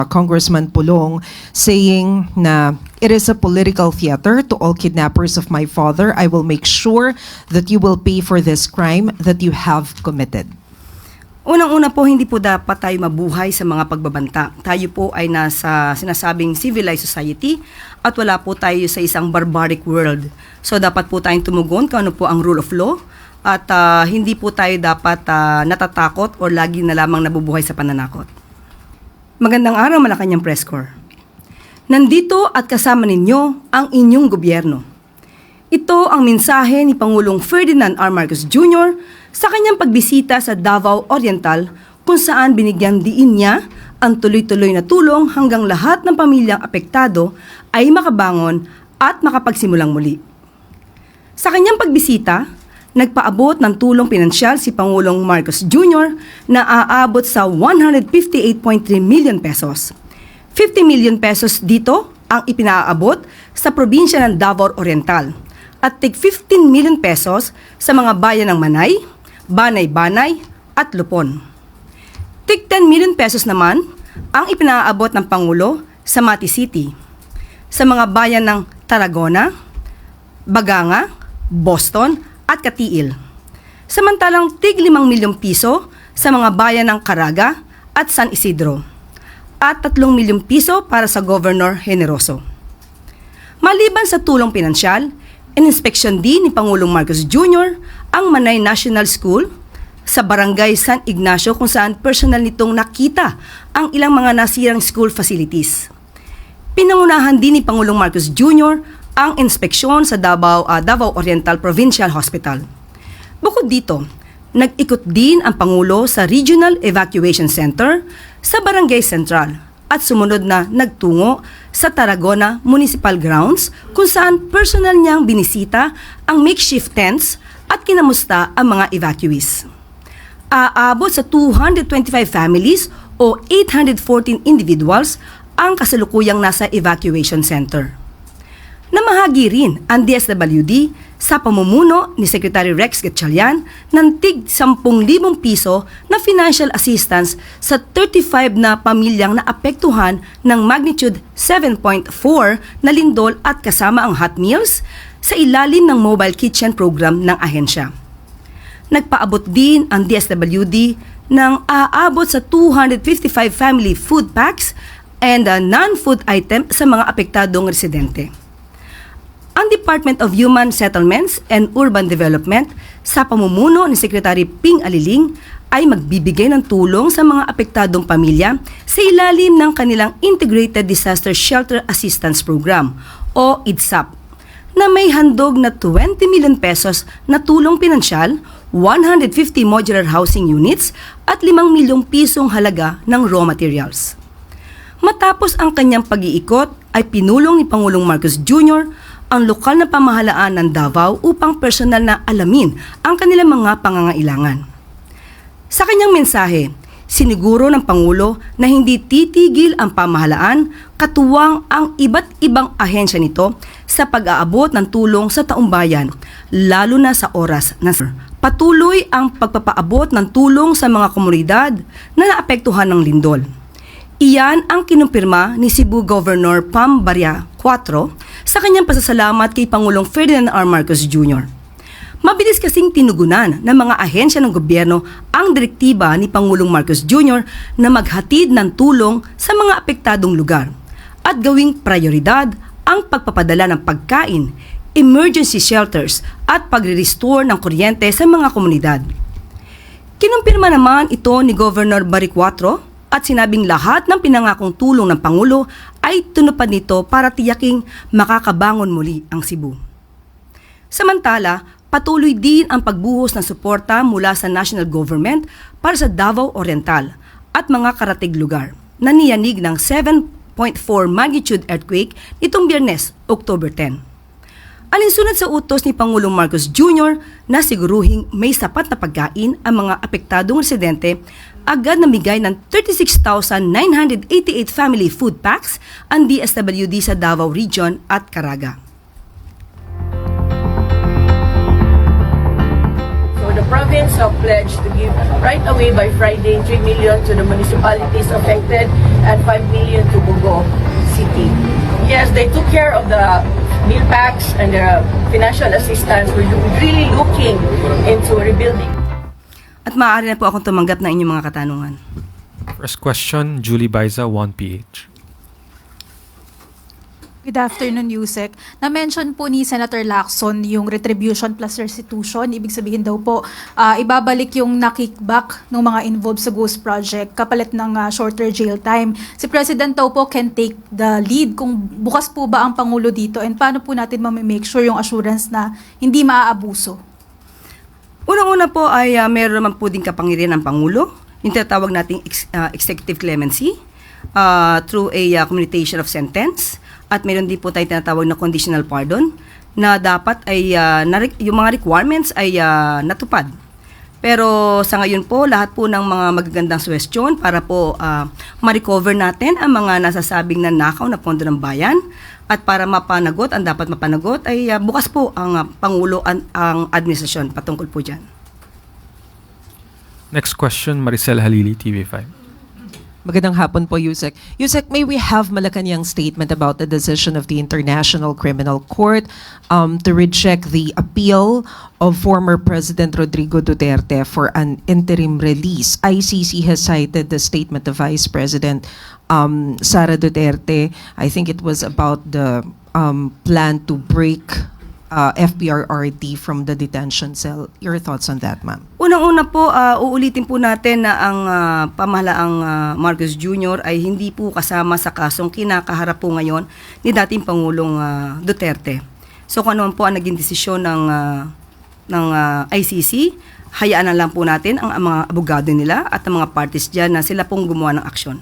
Congressman Pulong saying na it is a political theater to all kidnappers of my father. I will make sure that you will pay for this crime that you have committed. Unang-una po, hindi po dapat tayo mabuhay sa mga pagbabanta. Tayo po ay nasa sinasabing civilized society at wala po tayo sa isang barbaric world. So dapat po tayong tumugon kung ano po ang rule of law at hindi po tayo dapat natatakot o lagi na lamang nabubuhay sa pananakot. Magandang araw, Malacanang Press Corps. Nandito at kasama ninyo ang inyong gobyerno. Ito ang mensahe ni Pangulong Ferdinand R. Marcos Jr. sa kanyang pagbisita sa Davao Oriental kung saan binigyan diin niya ang tuloy-tuloy na tulong hanggang lahat ng pamilyang apektado ay makabangon at makapagsimulang muli. Sa kanyang pagbisita, nagpaabot ng tulong pinansyal si Pangulong Marcos Jr. na aabot sa 158.3 million pesos. 50 million pesos dito ang ipinaabot sa probinsya ng Davao Oriental at tig 15 million pesos sa mga bayan ng Manay, Banay-Banay at Lupon. Tig 10 million pesos naman ang ipinaabot ng Pangulo sa Mati City, sa mga bayan ng Tarragona, Baganga, Boston at Katiil. Samantalang tig 5 milyong piso sa mga bayan ng Caraga at San Isidro at 3 milyong piso para sa Governor Generoso. Maliban sa tulong pinansyal, ininspeksyon din ni Pangulong Marcos Jr. ang Manay National School sa Barangay San Ignacio kung saan personal nitong nakita ang ilang mga nasirang school facilities. Pinangunahan din ni Pangulong Marcos Jr. ang inspeksyon sa Davao Oriental Provincial Hospital. Bukod dito, nag-ikot din ang Pangulo sa Regional Evacuation Center sa Barangay Central at sumunod na nagtungo sa Tarragona Municipal Grounds kung saan personal niyang binisita ang makeshift tents at kinamusta ang mga evacuees. Aabot sa 225 families o 814 individuals ang kasalukuyang nasa evacuation center. Namahagi rin ang DSWD sa pamumuno ni Secretary Rex Gatchalian ng tig 10,000 piso na financial assistance sa 35 na pamilyang naapektuhan ng magnitude 7.4 na lindol at kasama ang hot meals sa ilalim ng mobile kitchen program ng ahensya. Nagpaabot din ang DSWD ng aabot sa 255 family food packs and non-food item sa mga apektadong residente. Ang Department of Human Settlements and Urban Development sa pamumuno ni Secretary Ping Aliling ay magbibigay ng tulong sa mga apektadong pamilya sa ilalim ng kanilang Integrated Disaster Shelter Assistance Program o IDSAP na may handog na 20 million pesos na tulong pinansyal, 150 modular housing units at 5 milyong pisong halaga ng raw materials. Matapos ang kanyang pag-iikot ay pinulong ni Pangulong Marcos Jr. ang lokal na pamahalaan ng Davao upang personal na alamin ang kanilang mga pangangailangan. Sa kanyang mensahe, siniguro ng Pangulo na hindi titigil ang pamahalaan katuwang ang iba't ibang ahensya nito sa pag-aabot ng tulong sa taumbayan, lalo na sa oras na patuloy ang pagpapaabot ng tulong sa mga komunidad na naapektuhan ng lindol. Iyan ang kinumpirma ni Cebu Governor Pam Barya IV sa kanyang pasasalamat kay Pangulong Ferdinand R. Marcos Jr. Mabilis kasing tinugunan ng mga ahensya ng gobyerno ang direktiba ni Pangulong Marcos Jr. na maghatid ng tulong sa mga apektadong lugar at gawing prioridad ang pagpapadala ng pagkain, emergency shelters at pagre-restore ng kuryente sa mga komunidad. Kinumpirma naman ito ni Governor Baric IV at sinabing lahat ng pinangakong tulong ng Pangulo ay tunupad nito para tiyaking makakabangon muli ang Cebu. Samantala, patuloy din ang pagbuhos ng suporta mula sa national government para sa Davao Oriental at mga karatig lugar na niyanig ng 7.4 magnitude earthquake nitong Biyernes, October 10. Alinsunod sa utos ni Pangulong Marcos Jr. na siguruhing may sapat na pagkain ang mga apektadong residente, agad namigay ng 36,988 family food packs ang DSWD sa Davao Region at Caraga. For the province have pledged to give right away by Friday 3 million to the municipalities affected and 5 million to Bugo City. Yes, they took care of the meal packs and the financial assistance. We're really looking into rebuilding. At maaari na po akong tumanggap ng inyong mga katanungan. First question, Julie Baiza, 1PH. Good afternoon, Yusek. Na-mention po ni Senator Lacson yung retribution plus restitution. Ibig sabihin daw po, ibabalik yung na-kickback ng mga involved sa Ghost Project kapalit ng shorter jail time. Si President daw po can take the lead. Kung bukas po ba ang Pangulo dito and paano po natin make sure yung assurance na hindi maaabuso? Unang-una po ay meron naman po din kapangyarihan ng Pangulo, yung tinatawag nating executive clemency through a commutation of sentence. At meron din po tayong tinatawag na conditional pardon na dapat ay yung mga requirements ay natupad. Pero sa ngayon po, lahat po ng mga magagandang suwestyon para po ma-recover natin ang mga nasasabing nanakaw na pondo ng bayan at para mapanagot, ang dapat mapanagot ay bukas po ang Pangulo ang administrasyon patungkol po dyan. Next question, Maricel Halili, TV5. Magandang hapon po, Yusek. Yusek, may we have Malacanang statement about the decision of the International Criminal Court to reject the appeal of former President Rodrigo Duterte for an interim release. ICC has cited the statement of Vice President Sara Duterte. I think it was about the plan to break FPRRD from the detention cell. Your thoughts on that, ma'am? Unang-una po, uulitin po natin na ang pamahalaang Marcos Jr. ay hindi po kasama sa kasong kinakaharap po ngayon ni dating Pangulong Duterte. So kung ano po ang naging desisyon ng ICC, hayaan na lang po natin ang mga abogado nila at ang mga parties dyan na sila pong gumawa ng aksyon.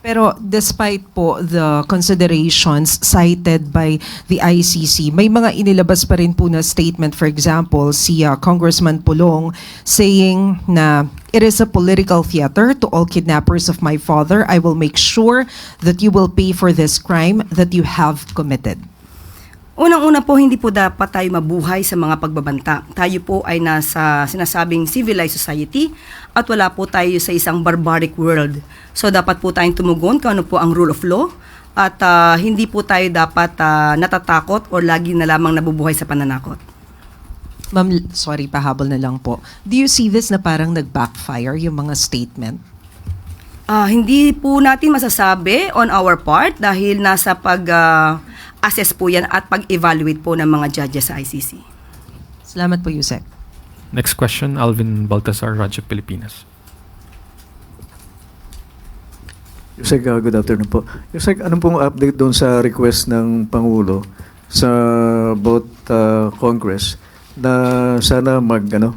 Pero despite po the considerations cited by the ICC, may mga inilabas pa rin po na statement, for example, si Congressman Pulong saying na it is a political theater to all kidnappers of my father. I will make sure that you will pay for this crime that you have committed. Unang-una po, hindi po dapat tayo mabuhay sa mga pagbabanta. Tayo po ay nasa sinasabing civilized society at wala po tayo sa isang barbaric world. So dapat po tayong tumugon kung ano po ang rule of law at hindi po tayo dapat natatakot o lagi na lamang nabubuhay sa pananakot. Ma'am, sorry, pahabol na lang po. Do you see this na parang nag-backfire yung mga statement? Hindi po natin masasabi on our part dahil nasa assess po yan at pag-evaluate po ng mga judges sa ICC. Salamat po, Yusek. Next question, Alvin Baltasar, Radyo Pilipinas. Yusek, good afternoon po. Yusek, anong pong update doon sa request ng Pangulo sa both Congress na sana magkaroon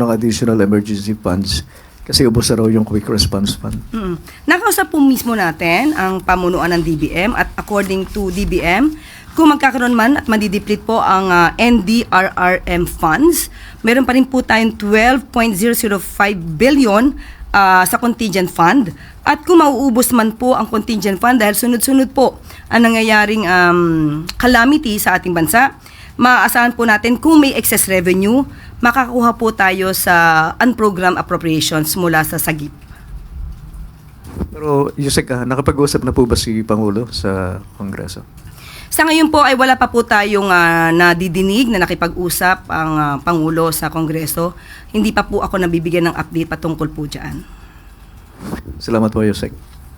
ng additional emergency funds kasi ubos na raw yung quick response fund. Nakausap po mismo natin ang pamunuan ng DBM at according to DBM, kung magkakaroon man at madideplete po ang NDRRM funds, meron pa rin po tayong 12.005 billion sa contingent fund. At kung mauubos man po ang contingent fund dahil sunod-sunod po ang nangyayaring calamity sa ating bansa, maaasahan po natin kung may excess revenue, makakuha po tayo sa unprogrammed appropriations mula sa SAGIP. Pero Yusek, nakapag-usap na po ba si Pangulo sa Kongreso? Sa ngayon po ay wala pa po tayong nadidinig na nakipag-usap ang Pangulo sa Kongreso. Hindi pa po ako nabibigyan ng update patungkol po dyan. Salamat po, Yusek.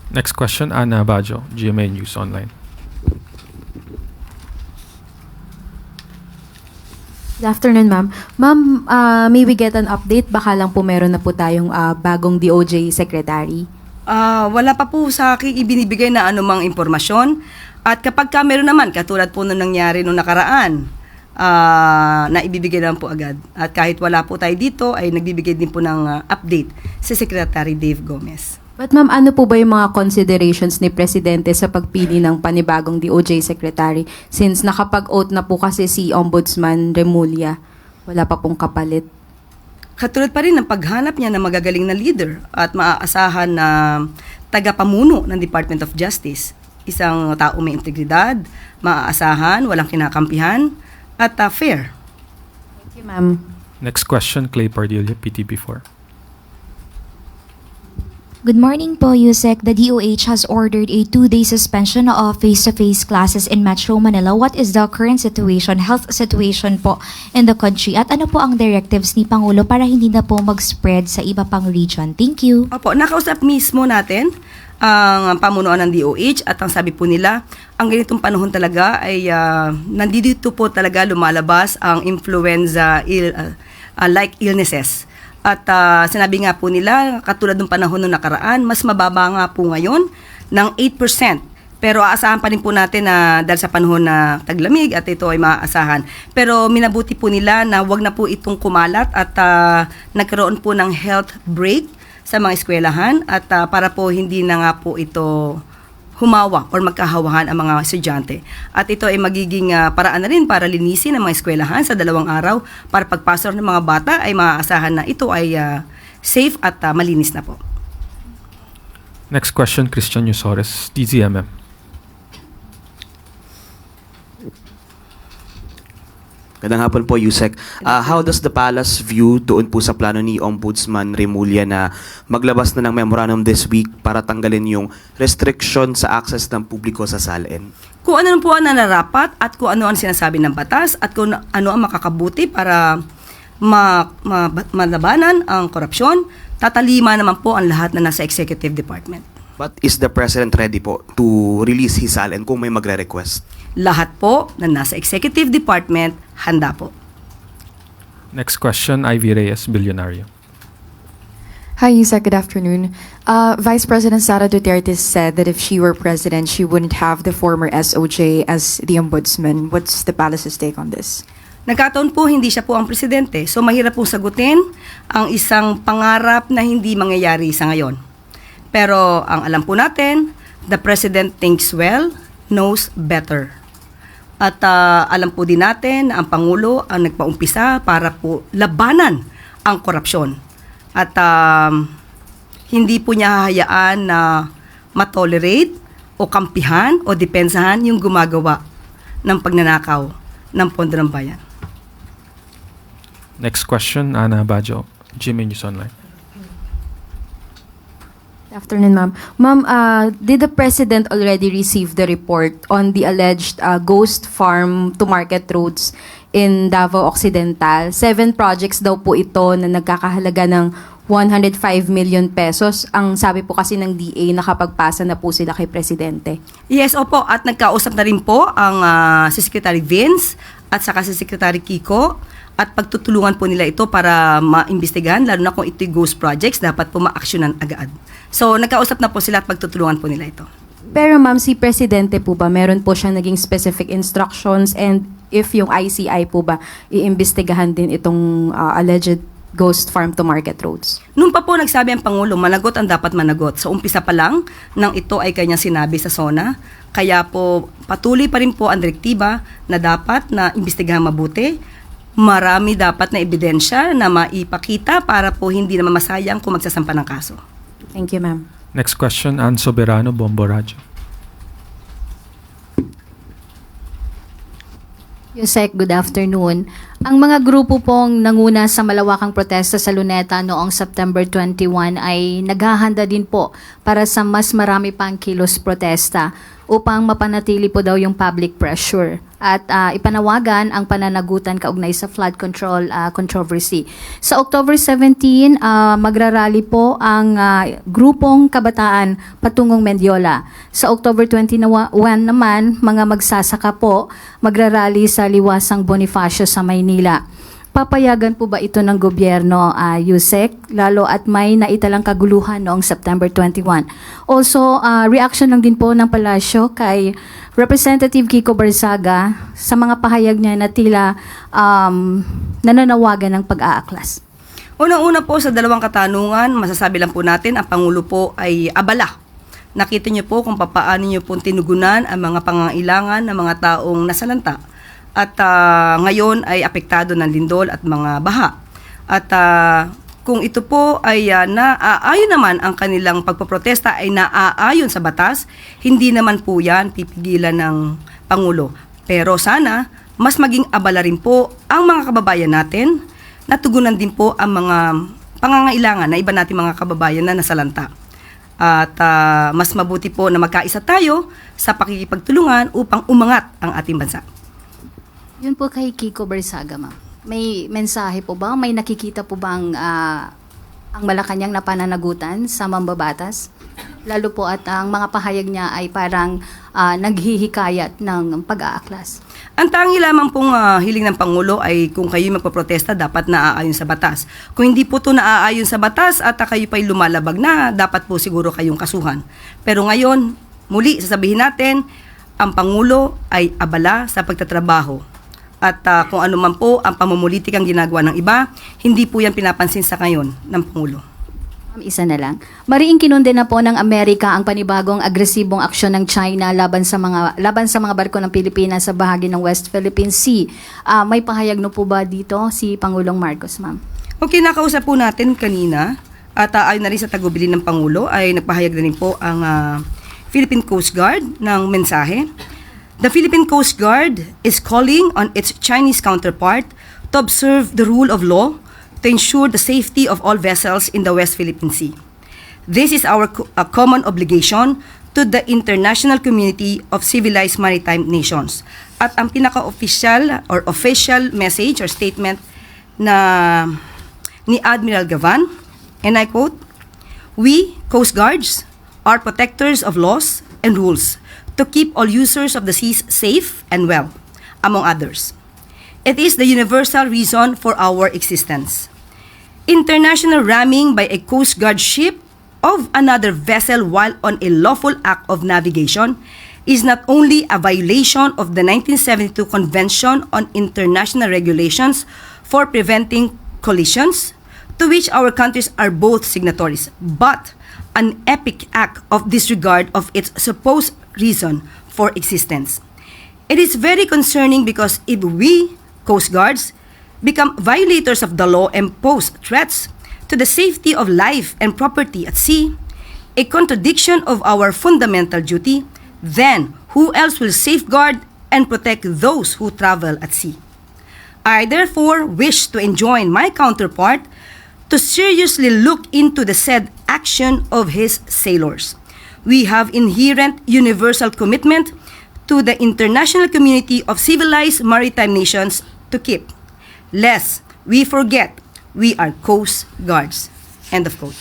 Next question, Ana Bajo, GMA News Online. Good afternoon, ma'am. Ma'am, may we get an update? Baka lang po meron na po tayong bagong DOJ secretary. Wala pa po sa akin ibinibigay na anumang impormasyon. At kapag meron naman, katulad po nung nangyari nung nakaraan, na ibibigay naman po agad. At kahit wala po tayo dito, ay nagbibigay din po ng update si Secretary Dave Gomez. But ma'am, ano po ba yung mga considerations ni Presidente sa pagpili ng panibagong DOJ secretary since nakapag-oath na po kasi si Ombudsman Remulla, wala pa pong kapalit? Katulad pa rin ng paghanap niya ng magagaling na leader at maaasahan na tagapamuno ng Department of Justice. Isang tao may integridad, maaasahan, walang kinakampihan, at fair. Thank you, ma'am. Next question, Clay Pardilia, PTB4. Good morning po, Yusek. The DOH has ordered a 2-day suspension of face-to-face classes in Metro Manila. What is the current situation, health situation po in the country? At ano po ang directives ni Pangulo para hindi na po mag-spread sa iba pang region? Thank you. Opo, nakausap mismo natin ang pamunuan ng DOH at ang sabi po nila, ang ganitong panahon talaga ay nandito po talaga lumalabas ang influenza like illnesses. At sinabi nga po nila, katulad ng panahon ng nakaraan, mas mababa nga po ngayon ng 8%. Pero aasahan pa rin po natin na dahil sa panahon na taglamig at ito ay maaasahan. Pero minabuti po nila na wag na po itong kumalat at nagkaroon po ng health break sa mga eskwelahan at para po hindi na nga po ito humawa or magkahawahan ang mga estudyante. At ito ay magiging paraan na rin para linisin ang mga eskwelahan sa 2 araw para pagpasok ng mga bata ay maaasahan na ito ay safe at malinis na po. Next question, Christian Yusores, TZMM. Magandang hapon po, Yusek. How does the Palace view doon po sa plano ni Ombudsman Remulla na maglabas na ng memorandum this week para tanggalin yung restriction sa access ng publiko sa SALN? Kung ano po ang nararapat at kung ano ang sinasabi ng batas at kung ano ang makakabuti para malabanan ang korupsyon, tatalima naman po ang lahat na nasa Executive Department. But is the President ready po to release his SALN kung may magre-request? Lahat po na nasa Executive Department, handa po. Next question, Ivy Reyes, Billionario. Hi, Yusek. Good afternoon. Vice President Sara Duterte said that if she were president, she wouldn't have the former SOJ as the ombudsman. What's the palace's take on this? Nagkataon po, hindi siya po ang presidente. So, mahirap pong sagutin ang isang pangarap na hindi mangyayari sa ngayon. Pero, ang alam po natin, the president thinks well, knows better. At alam po din natin na ang Pangulo ang nagpaumpisa para po labanan ang korupsyon. At hindi po niya hahayaan na matolerate o kampihan o depensahan yung gumagawa ng pagnanakaw ng pondo ng bayan. Next question, Ana Bajo, GMA News Online. Good afternoon, ma'am. Ma'am, did the President already receive the report on the alleged ghost farm to market roads in Davao Occidental? 7 projects daw po ito na nagkakahalaga ng 105 million pesos. Ang sabi po kasi ng DA, nakapagpasa na po sila kay Presidente. Yes, opo. At nagkausap na rin po ang si Secretary Vince at saka si Secretary Kiko. At pagtutulungan po nila ito para maimbestigahan, lalo na kung ito'y ghost projects, dapat po ma-actionan agad. So, nagkausap na po sila at pagtutulungan po nila ito. Pero ma'am, si Presidente po ba, meron po siyang naging specific instructions, and if yung ICI po ba, iimbestigahan din itong alleged ghost farm to market roads? Noon pa po nagsabi ang Pangulo, managot ang dapat managot. So, umpisa pa lang nang ito ay kanyang sinabi sa SONA. Kaya po, patuloy pa rin po ang direktiba na dapat na imbestigahan mabuti. Marami dapat na ebidensya na maipakita para po hindi na mamasayang kung magsasampa ng kaso. Thank you, ma'am. Next question, Ann Soberano, Bombo Radyo. Yusek, good afternoon. Ang mga grupo pong nanguna sa malawakang protesta sa Luneta noong September 21 ay naghahanda din po para sa mas marami pang kilos protesta upang mapanatili po daw yung public pressure at ipanawagan ang pananagutan kaugnay sa flood control controversy. Sa October 17, magrarally po ang grupong kabataan patungong Mendiola. Sa October 21 naman, mga magsasaka po magrarally sa Liwasang Bonifacio sa Maynila. Papayagan po ba ito ng gobyerno, Yusek, lalo at may naitalang kaguluhan noong September 21? Also, reaction lang din po ng palasyo kay Representative Kiko Barzaga sa mga pahayag niya na tila nananawagan ng pag-aaklas. Unang-una po sa dalawang katanungan, masasabi lang po natin, ang Pangulo po ay abala. Nakita niyo po kung paano niyo po tinugunan ang mga pangangailangan ng mga taong nasalanta. At ngayon ay apektado ng lindol at mga baha. At kung ito po ay naaayon naman ang kanilang pagpoprotesta ay naaayon sa batas, hindi naman po yan pipigilan ng Pangulo. Pero sana mas maging abala rin po ang mga kababayan natin, natugunan din po ang mga pangangailangan na iba natin mga kababayan na nasalanta. At mas mabuti po na magkaisa tayo sa pakikipagtulungan upang umangat ang ating bansa. Yun po kay Kiko Barsaga, ma'am. May mensahe po ba? May nakikita po bang ang Malacanang na pananagutan sa mambabatas? Lalo po at ang mga pahayag niya ay parang naghihikayat ng pag-aaklas. Ang tangi lamang pong hiling ng Pangulo ay kung kayo magpaprotesta, dapat naaayon sa batas. Kung hindi po ito naaayon sa batas at kayo pa'y lumalabag na, dapat po siguro kayong kasuhan. Pero ngayon, muli sasabihin natin, ang Pangulo ay abala sa pagtatrabaho. At kung ano man po ang pamumulitikang ginagawa ng iba, hindi po yan pinapansin sa ngayon ng Pangulo. Isa na lang. Mariing kinunde na po ng Amerika ang panibagong agresibong aksyon ng China laban sa mga barko ng Pilipinas sa bahagi ng West Philippine Sea. May pahayag no po ba dito si Pangulong Marcos, ma'am? Okay, nakausap po natin kanina at ayon na rin sa tagubilin ng Pangulo ay nagpahayag na rin po ang Philippine Coast Guard ng mensahe. The Philippine Coast Guard is calling on its Chinese counterpart to observe the rule of law to ensure the safety of all vessels in the West Philippine Sea. This is our common obligation to the international community of civilized maritime nations. At ang pinaka-official or official message or statement na ni Admiral Gavan, and I quote, "We, Coast Guards, are protectors of laws and rules to keep all users of the seas safe and well, among others. It is the universal reason for our existence. International ramming by a Coast Guard ship of another vessel while on a lawful act of navigation is not only a violation of the 1972 Convention on International Regulations for Preventing Collisions, to which our countries are both signatories, but an epic act of disregard of its supposed reason for existence. It is very concerning because if we, Coast Guards, become violators of the law and pose threats to the safety of life and property at sea, a contradiction of our fundamental duty, then who else will safeguard and protect those who travel at sea? I therefore wish to enjoin my counterpart to seriously look into the said action of his sailors. We have inherent universal commitment to the international community of civilized maritime nations to keep, lest we forget we are Coast Guards." End of quote.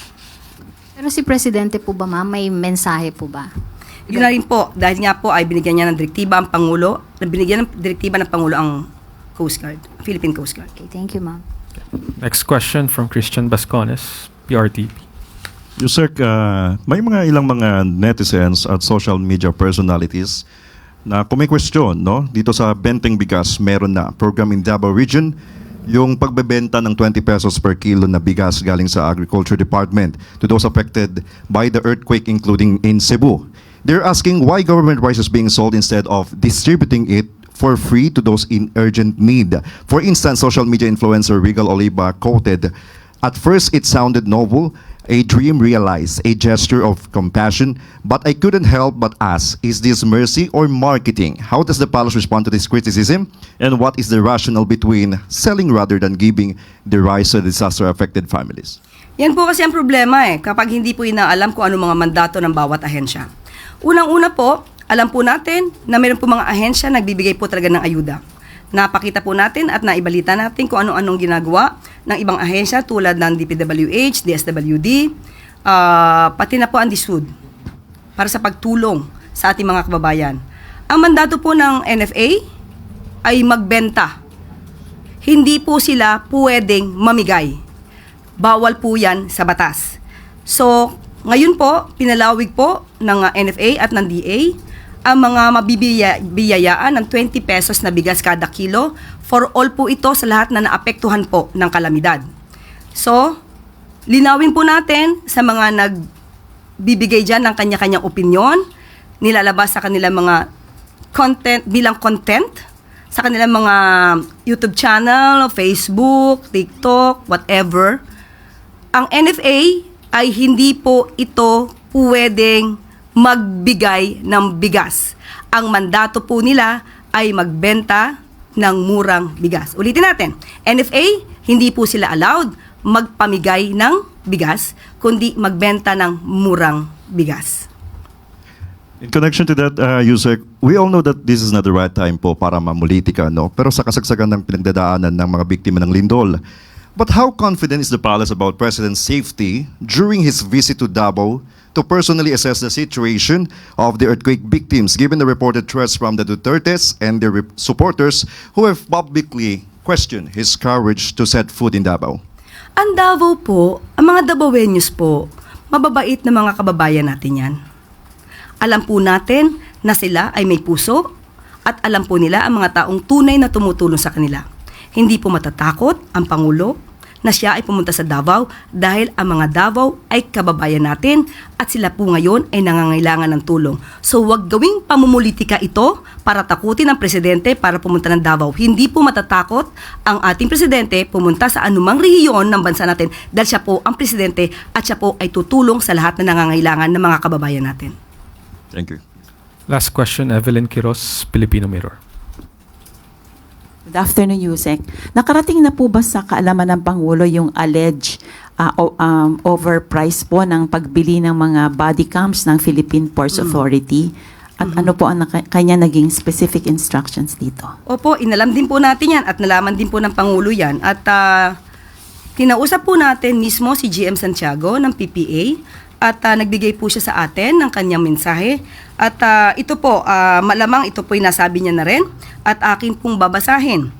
Pero si Presidente po ba, ma'am, may mensahe po ba? Yun na rin po, dahil nga po ay binigyan niya ng direktiba ang Pangulo, binigyan ng direktiba ng Pangulo ang Coast Guard, Philippine Coast Guard. Okay, thank you, ma'am. Next question from Christian Bascones, PRTP. Yusek, may ilang mga netizens at social media personalities na kumikwestiyon, no? Dito sa Benteng Bigas, meron na program in Davao Region, yung pagbebenta ng 20 pesos per kilo na bigas galing sa Agriculture Department to those affected by the earthquake, including in Cebu. They're asking why government rice is being sold instead of distributing it for free to those in urgent need. For instance, social media influencer Regal Oliva quoted, "At first it sounded noble, a dream realized, a gesture of compassion, but I couldn't help but ask, is this mercy or marketing? How does the palace respond to this criticism? And what is the rationale between selling rather than giving the rice to disaster-affected families?" Yan po kasi ang problema kapag hindi po inaalam kung ano mga mandato ng bawat ahensya. Unang-una po, alam po natin na mayroon po mga ahensya nagbibigay po talaga ng ayuda. Napakita po natin at naibalita natin kung ano-anong ginagawa ng ibang ahensya tulad ng DPWH, DSWD, pati na po ang DSUD para sa pagtulong sa ating mga kababayan. Ang mandato po ng NFA ay magbenta. Hindi po sila pwedeng mamigay. Bawal po yan sa batas. So, ngayon po, pinalawig po ng NFA at ng DA ang mga mabibiyayaan ng 20 pesos na bigas kada kilo for all po ito sa lahat na naapektuhan po ng kalamidad. So, linawin po natin sa mga nagbibigay dyan ng kanya-kanyang opinyon, nilalabas sa kanilang mga content, bilang content, sa kanilang mga YouTube channel, Facebook, TikTok, whatever. Ang NFA ay hindi po ito pwedeng magbigay ng bigas. Ang mandato po nila ay magbenta ng murang bigas. Ulitin natin, NFA, hindi po sila allowed magpamigay ng bigas, kundi magbenta ng murang bigas. In connection to that, Yusek, we all know that this is not the right time po para mamulitika, no? Pero sa kasagsagan ng pinagdadaanan ng mga biktima ng lindol. But how confident is the palace about President's safety during his visit to Davao to personally assess the situation of the earthquake victims, given the reported threats from the Dutertes and their supporters who have publicly questioned his courage to set foot in Davao? Ang Davao po, ang mga Davaoenos po, mababait na mga kababayan natin yan. Alam po natin na sila ay may puso at alam po nila ang mga taong tunay na tumutulong sa kanila. Hindi po matatakot ang Pangulo na siya ay pumunta sa Davao dahil ang mga Davao ay kababayan natin at sila po ngayon ay nangangailangan ng tulong. So wag gawing pamumulitika ito para takutin ang presidente para pumunta ng Davao. Hindi po matatakot ang ating presidente pumunta sa anumang rehiyon ng bansa natin dahil siya po ang presidente at siya po ay tutulong sa lahat na nangangailangan ng mga kababayan natin. Thank you. Last question, Evelyn Quiros, Filipino Mirror. Good afternoon, Yusek. Nakarating na po ba sa kaalaman ng Pangulo yung alleged overprice po ng pagbili ng mga body cams ng Philippine Ports Authority? At ano po ang kanya naging specific instructions dito? Opo, inalam din po natin yan at nalaman din po ng Pangulo yan. At kinausap po natin mismo si GM Santiago ng PPA at nagbigay po siya sa atin ng kanyang mensahe. At ito po, malamang ito po'y nasabi niya na rin at akin pong babasahin.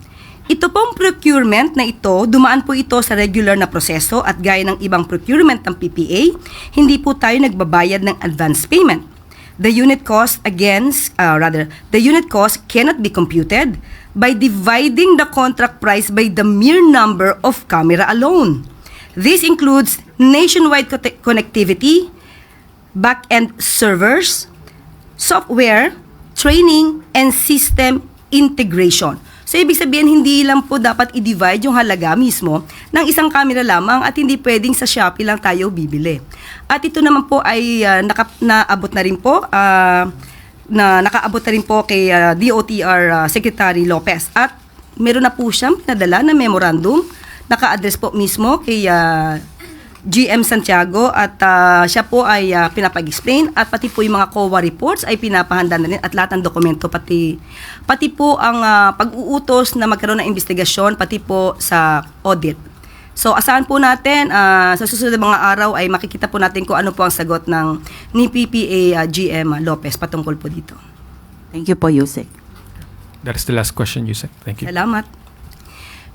Ito pong procurement na ito, dumaan po ito sa regular na proseso at gaya ng ibang procurement ng PPA, hindi po tayo nagbabayad ng advance payment. The unit cost cannot be computed by dividing the contract price by the mere number of camera alone. This includes nationwide connectivity, back-end servers, software, training, and system integration. So, ibig sabihin, hindi lang po dapat i-divide yung halaga mismo ng isang camera lamang at hindi pwedeng sa Shopee lang tayo bibili. At ito naman po ay nakaabot na rin po kay DOTR Secretary Lopez. At meron na po siyang pinadala na memorandum, naka-address po mismo kay GM Santiago at siya po ay pinapag-explain at pati po yung mga COA reports ay pinapahanda na rin at lahat ng dokumento pati po ang pag-uutos na magkaroon ng investigasyon pati po sa audit. So asahan po natin sa susunod na mga araw ay makikita po natin kung ano po ang sagot ni PPA GM Lopez patungkol po dito. Thank you po, Yusek. That is the last question, Yusek. Thank you. Salamat.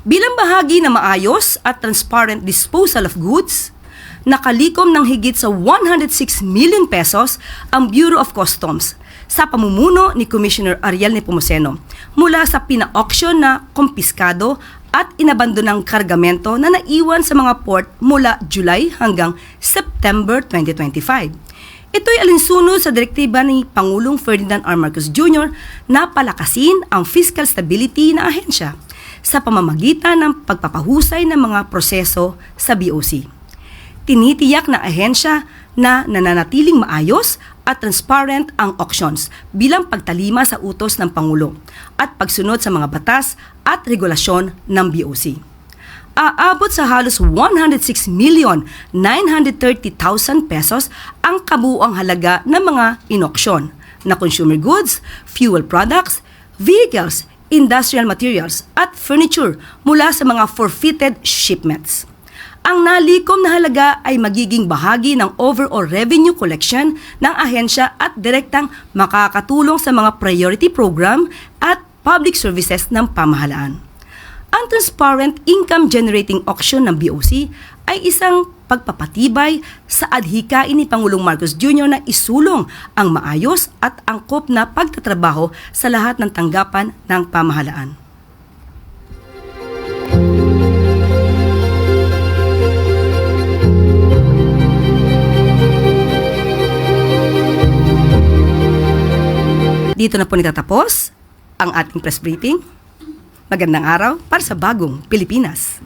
Bilang bahagi ng maayos at transparent disposal of goods, nakalikom ng higit sa 106 million pesos ang Bureau of Customs sa pamumuno ni Commissioner Ariel Nepomuceno mula sa pina-auction na kumpiskado at inabandonang kargamento na naiwan sa mga port mula July hanggang September 2025. Ito'y alinsunod sa direktiba ni Pangulong Ferdinand R. Marcos Jr. na palakasin ang fiscal stability ng ahensya sa pamamagitan ng pagpapahusay ng mga proseso sa BOC. Tinitiyak ng ahensya na nananatiling maayos at transparent ang auctions bilang pagtalima sa utos ng Pangulo at pagsunod sa mga batas at regulasyon ng BOC. Aabot sa halos 106,930,000 pesos ang kabuuang halaga ng mga inauction na consumer goods, fuel products, vehicles, industrial materials at furniture mula sa mga forfeited shipments. Ang nalikom na halaga ay magiging bahagi ng overall revenue collection ng ahensya at direktang makakatulong sa mga priority program at public services ng pamahalaan. Ang transparent income generating auction ng BOC ay isang pagpapatibay sa adhikain ni Pangulong Marcos Jr. na isulong ang maayos at angkop na pagtatrabaho sa lahat ng tanggapan ng pamahalaan. Dito na po nitatapos ang ating press briefing. Magandang araw para sa bagong Pilipinas.